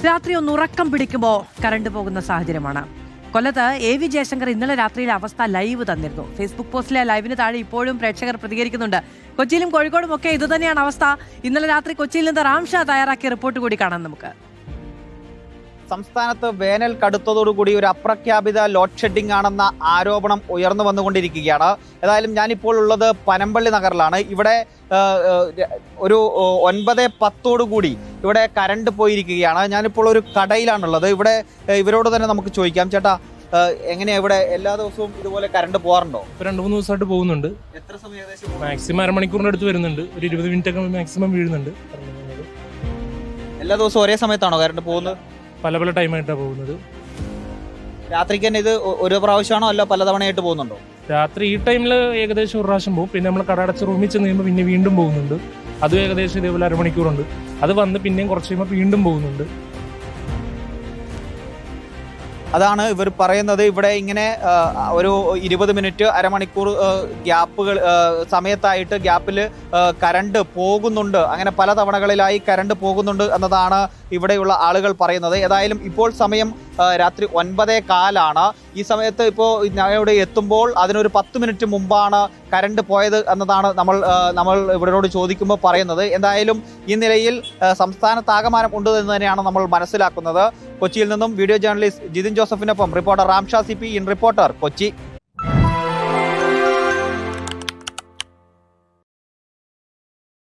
രാത്രി ഒന്ന് ഉറക്കം പിടിക്കുമ്പോൾ കറണ്ട് പോകുന്ന സാഹചര്യമാണ്. കൊല്ലത്ത് AV ജയശങ്കർ ഇന്നലെ രാത്രിയിലെ അവസ്ഥ ലൈവ് തന്നിരുന്നു. ഫേസ്ബുക്ക് പോസ്റ്റിലെ ലൈവിന് താഴെ ഇപ്പോഴും പ്രേക്ഷകർ പ്രതികരിക്കുന്നുണ്ട്. കൊച്ചിയിലും കോഴിക്കോടും ഒക്കെ ഇതുതന്നെയാണ് അവസ്ഥ. ഇന്നലെ രാത്രി കൊച്ചിയിൽ നിന്ന് റാംഷാ തയ്യാറാക്കിയ റിപ്പോർട്ട് കൂടി കാണാം നമുക്ക്. സംസ്ഥാനത്ത് വേനൽ കടുത്തതോടുകൂടി ഒരു അപ്രഖ്യാപിത ലോഡ് ഷെഡിംഗ് ആണെന്ന ആരോപണം ഉയർന്നു വന്നുകൊണ്ടിരിക്കുകയാണ്. ഏതായാലും ഞാനിപ്പോൾ ഉള്ളത് പനമ്പള്ളി നഗറിലാണ്. ഇവിടെ ഒരു 9:10 ഇവിടെ കറണ്ട് പോയിരിക്കുകയാണ്. ഞാനിപ്പോൾ ഒരു കടയിലാണുള്ളത്. ഇവിടെ ഇവരോട് തന്നെ നമുക്ക് ചോദിക്കാം. ചേട്ടാ, എങ്ങനെയാ ഇവിടെ എല്ലാ ദിവസവും ഇതുപോലെ കറണ്ട് പോകാറുണ്ടോ? 2-3 ദിവസമായിട്ട് പോകുന്നുണ്ട്. എത്ര സമയം ഏകദേശം? മാക്സിമം അരമണിക്കൂറിന്റെ അടുത്ത് വരുന്നുണ്ട്. ഒരു 20 മിനിറ്റ് ഒക്കെ മാക്സിമം വീഴുന്നുണ്ട്. എല്ലാ ദിവസവും ഒരേ സമയത്താണോ കറണ്ട് പോകുന്നത്? പല ടൈമായിട്ടാണ് പോകുന്നത്. രാത്രിക്ക് തന്നെ ഇത് ഒരു പ്രാവശ്യമാണോ അല്ല പലതവണയായിട്ട് പോകുന്നുണ്ടോ? രാത്രി ഈ ടൈമിൽ ഏകദേശം ഒരു പ്രാവശ്യം പോകും. പിന്നെ നമ്മൾ കട അടച്ച് റൂമിൽ ചെന്ന് കഴിയുമ്പോൾ പിന്നെ വീണ്ടും പോകുന്നുണ്ട്. അതും ഏകദേശം ഇതേപോലെ അരമണിക്കൂറുണ്ട്. അത് വന്ന് പിന്നെയും കുറച്ച് കഴിയുമ്പോൾ വീണ്ടും പോകുന്നുണ്ട്. അതാണ് ഇവർ പറയുന്നത്. ഇവിടെ ഇങ്ങനെ ഒരു 20 മിനിറ്റ് അരമണിക്കൂർ ഗ്യാപ്പുകൾ സമയത്തായിട്ട് ഗ്യാപ്പിൽ കറണ്ട് പോകുന്നുണ്ട്. അങ്ങനെ പല തവണകളിലായി കറണ്ട് പോകുന്നുണ്ട് എന്നതാണ് ഇവിടെയുള്ള ആളുകൾ പറയുന്നത്. ഏതായാലും ഇപ്പോൾ സമയം രാത്രി 9:15 ഈ സമയത്ത് ഇപ്പോൾ ഞാൻ ഇവിടെ എത്തുമ്പോൾ അതിനൊരു 10 മിനിറ്റ് മുമ്പാണ് കറണ്ട് പോയത് എന്നതാണ് നമ്മൾ ഇവരോട് ചോദിക്കുമ്പോൾ പറയുന്നത്. എന്തായാലും ഈ നിലയിൽ സംസ്ഥാനത്താകമാനം ഉണ്ട് എന്ന് തന്നെയാണ് നമ്മൾ മനസ്സിലാക്കുന്നത്. കൊച്ചിയിൽ നിന്നും വീഡിയോ ജേർണലിസ്റ്റ് ജിതിൻ ജോസഫിനൊപ്പം reporter Ramsha CP in reporter, Kochi.